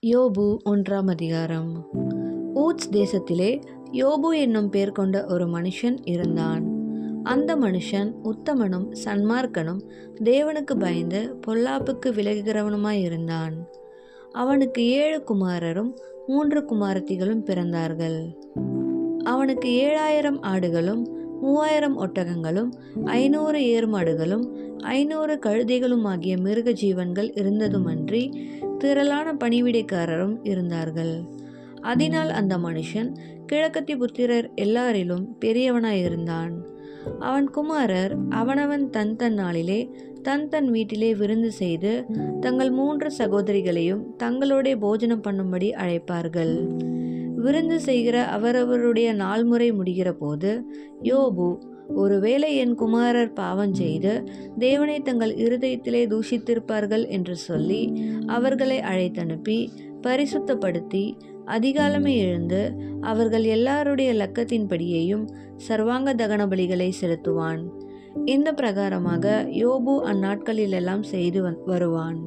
யோபு 1ஆம் அதிகாரம். ஊத்ஸ் தேசத்திலே யோபு என்னும் பேர் கொண்ட ஒரு மனுஷன் இருந்தான். அந்த மனுஷன் உத்தமனும் சன்மார்க்கனும் தேவனுக்கு பயந்து பொல்லாப்புக்கு விலகுகிறவனுமாயிருந்தான். அவனுக்கு 7 குமாரரும் 3 குமாரத்திகளும் பிறந்தார்கள். அவனுக்கு 7000 ஆடுகளும் 3000 ஒட்டகங்களும் 500 ஏர்மாடுகளும் 500 கழுதைகளும் ஆகிய மிருக ஜீவன்கள் இருந்ததுமன்றி திரளான பணிவிடைக்காரரும் இருந்தார்கள். அதனால் அந்த மனுஷன் கிழக்கத்தி புத்திரர் எல்லாரிலும் பெரியவனாயிருந்தான். அவன் குமாரர் அவனவன் தன் தன் நாளிலே தன் தன் வீட்டிலே விருந்து செய்து தங்கள் 3 சகோதரிகளையும் தங்களோட போஜனம் பண்ணும்படி அழைப்பார்கள். விருந்து செய்கிற அவரவருடைய நாள்முறை முடிகிற போது யோபு, ஒருவேளை என் குமாரர் பாவம் செய்து தேவனை தங்கள் இருதயத்திலே தூஷித்திருப்பார்கள் என்று சொல்லி அவர்களை அழைத்தனுப்பி பரிசுத்தப்படுத்தி அதிகாலமே எழுந்து அவர்கள் எல்லாருடைய லக்கத்தின்படியேயும் சர்வாங்க தகன பலிகளை செலுத்துவான். இந்த பிரகாரமாக யோபு அந்நாட்களிலெல்லாம் செய்து வருவான்.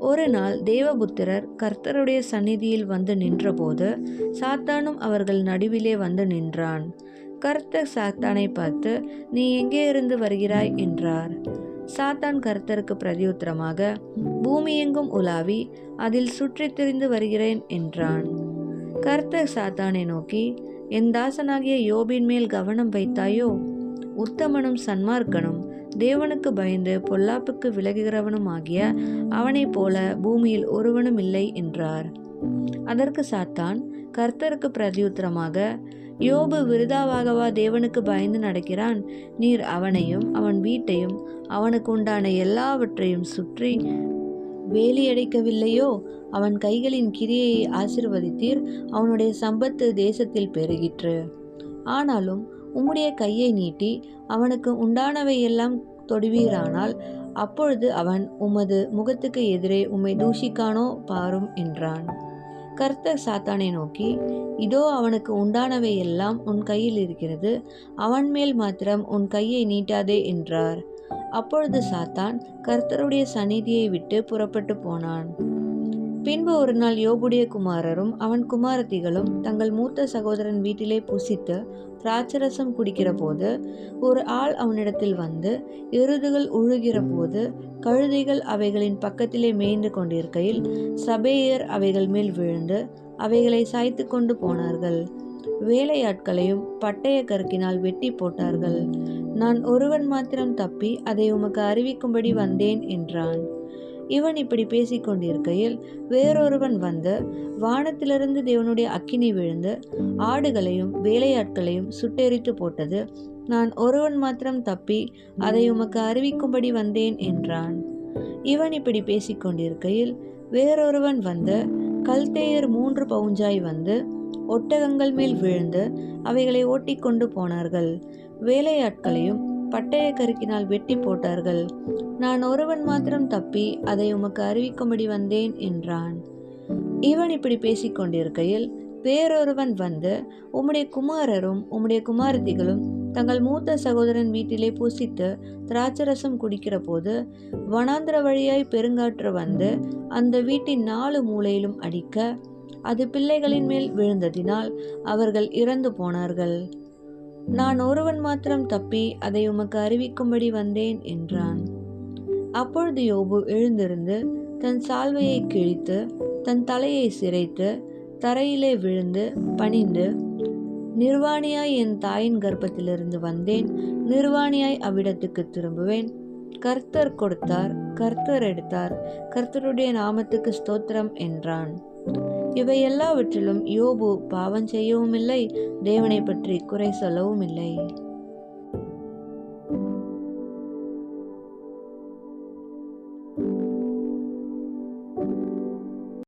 ஒரு நாள் தேவபுத்திரர் கர்த்தருடைய சந்நிதியில் வந்து நின்றபோது சாத்தானும் அவர்கள் நடுவிலே வந்து நின்றான். கர்த்தர் சாத்தானை பார்த்து, நீ எங்கே இருந்து வருகிறாய் என்றார். சாத்தான் கர்த்தருக்கு பிரதியுத்தரமாக, பூமி எங்கும் உலாவி அதில் சுற்றி திரிந்து வருகிறேன் என்றான். கர்த்தர் சாத்தானை நோக்கி, என் தாசனாகிய யோபின் மேல் கவனம் வைத்தாயோ? உத்தமனும் சன்மார்க்கனும் தேவனுக்கு பயந்து பொல்லாப்புக்கு விலகுகிறவனும் ஆகிய அவனைப் போல பூமியில் ஒருவனும் இல்லை என்றார். அதற்கு சாத்தான் கர்த்தருக்கு பிரதியுத்தரமாக, யோபு விருதாவாகவா தேவனுக்கு பயந்து நடக்கிறான்? நீர் அவனையும் அவன் வீட்டையும் அவனுக்கு உண்டான எல்லாவற்றையும் சுற்றி வேலியடைக்கவில்லையோ? அவன் கைகளின் கிரியையை ஆசீர்வதித்தீர், அவனுடைய சம்பத்து தேசத்தில் பெருகிற்று. ஆனாலும் உம்முடைய கையை நீட்டி அவனுக்கு உண்டானவையெல்லாம் தொடுவீரானால் அப்பொழுது அவன் உமது முகத்துக்கு எதிரே உம்மை தூஷிக்கானோ பாரும் என்றான். கர்த்தர் சாத்தானை நோக்கி, இதோ அவனுக்கு உண்டானவை எல்லாம் உன் கையில் இருக்கிறது, அவன் மேல் மாத்திரம் உன் கையை நீட்டாதே என்றார். அப்பொழுது சாத்தான் கர்த்தருடைய சந்நிதியை விட்டு புறப்பட்டு போனான். பின்பு ஒரு நாள் யோபுடைய குமாரரும் அவன் குமாரத்திகளும் தங்கள் மூத்த சகோதரன் வீட்டிலே புசித்து திராட்சரசம் குடிக்கிற போது ஒரு ஆள் அவனிடத்தில் வந்து எருதுகள் உழுகிற போது கழுதைகள் அவைகளின் பக்கத்திலே மேய்ந்து கொண்டிருக்கையில் சபேயர் அவைகள் மேல் விழுந்து அவைகளை சாய்த்து கொண்டு போனார்கள். வேலையாட்களையும் பட்டய கருக்கினால் வெட்டி போட்டார்கள். நான் ஒருவன் மாத்திரம் தப்பி அதை உமக்கு அறிவிக்கும்படி வந்தேன் என்றான். இவன் இப்படி பேசிக்கொண்டிருக்கையில் வேறொருவன் வந்து வானத்திலிருந்து தேவனுடைய அக்கினி விழுந்து ஆடுகளையும் வேலையாட்களையும் சுட்டெரித்து போட்டது. நான் ஒருவன் மாத்திரம் தப்பி அதை உமக்கு அறிவிக்கும்படி வந்தேன் என்றான். இவன் இப்படி பேசிக்கொண்டிருக்கையில் வேறொருவன் வந்து கல்தேயர் 3 பவுஞ்சாய் வந்து ஒட்டகங்கள் மேல் விழுந்து அவைகளை ஓட்டிக்கொண்டு போனார்கள். வேலையாட்களையும் பட்டய கருக்கினால் வெட்டி போட்டார்கள். நான் ஒருவன் மாத்திரம் தப்பி அதை உமக்கு அறிவிக்கும்படி வந்தேன் என்றான். இவன் இப்படி பேசிக்கொண்டிருக்கையில் வேறொருவன் வந்து, உம்முடைய குமாரரும் உம்முடைய குமாரத்திகளும் தங்கள் மூத்த சகோதரன் வீட்டிலே புசித்து திராட்சரசம் குடிக்கிற போது வனாந்திர வழியாய் பெருங்காற்று வந்து அந்த வீட்டின் 4 மூலையிலும் அடிக்க அது பிள்ளைகளின் மேல் விழுந்ததினால் அவர்கள் இறந்து போனார்கள். நான் ஒருவன் மாத்திரம் தப்பி அதை உமக்கு அறிவிக்கும்படி வந்தேன் என்றான். அப்பொழுது யோபு எழுந்திருந்து தன் சால்வையை கிழித்து தன் தலையை சிரைத்து தரையிலே விழுந்து பணிந்து, நிர்வாணியாய் என் தாயின் கர்ப்பத்திலிருந்து வந்தேன், நிர்வாணியாய் அவ்விடத்துக்கு திரும்புவேன். கர்த்தர் கொடுத்தார், கர்த்தர் எடுத்தார், கர்த்தருடைய நாமத்துக்கு ஸ்தோத்திரம் என்றான். இவை எல்லாவற்றிலும் யோபு பாவம் செய்யவும் இல்லை, தேவனை பற்றி குறை சொல்லவும் இல்லை.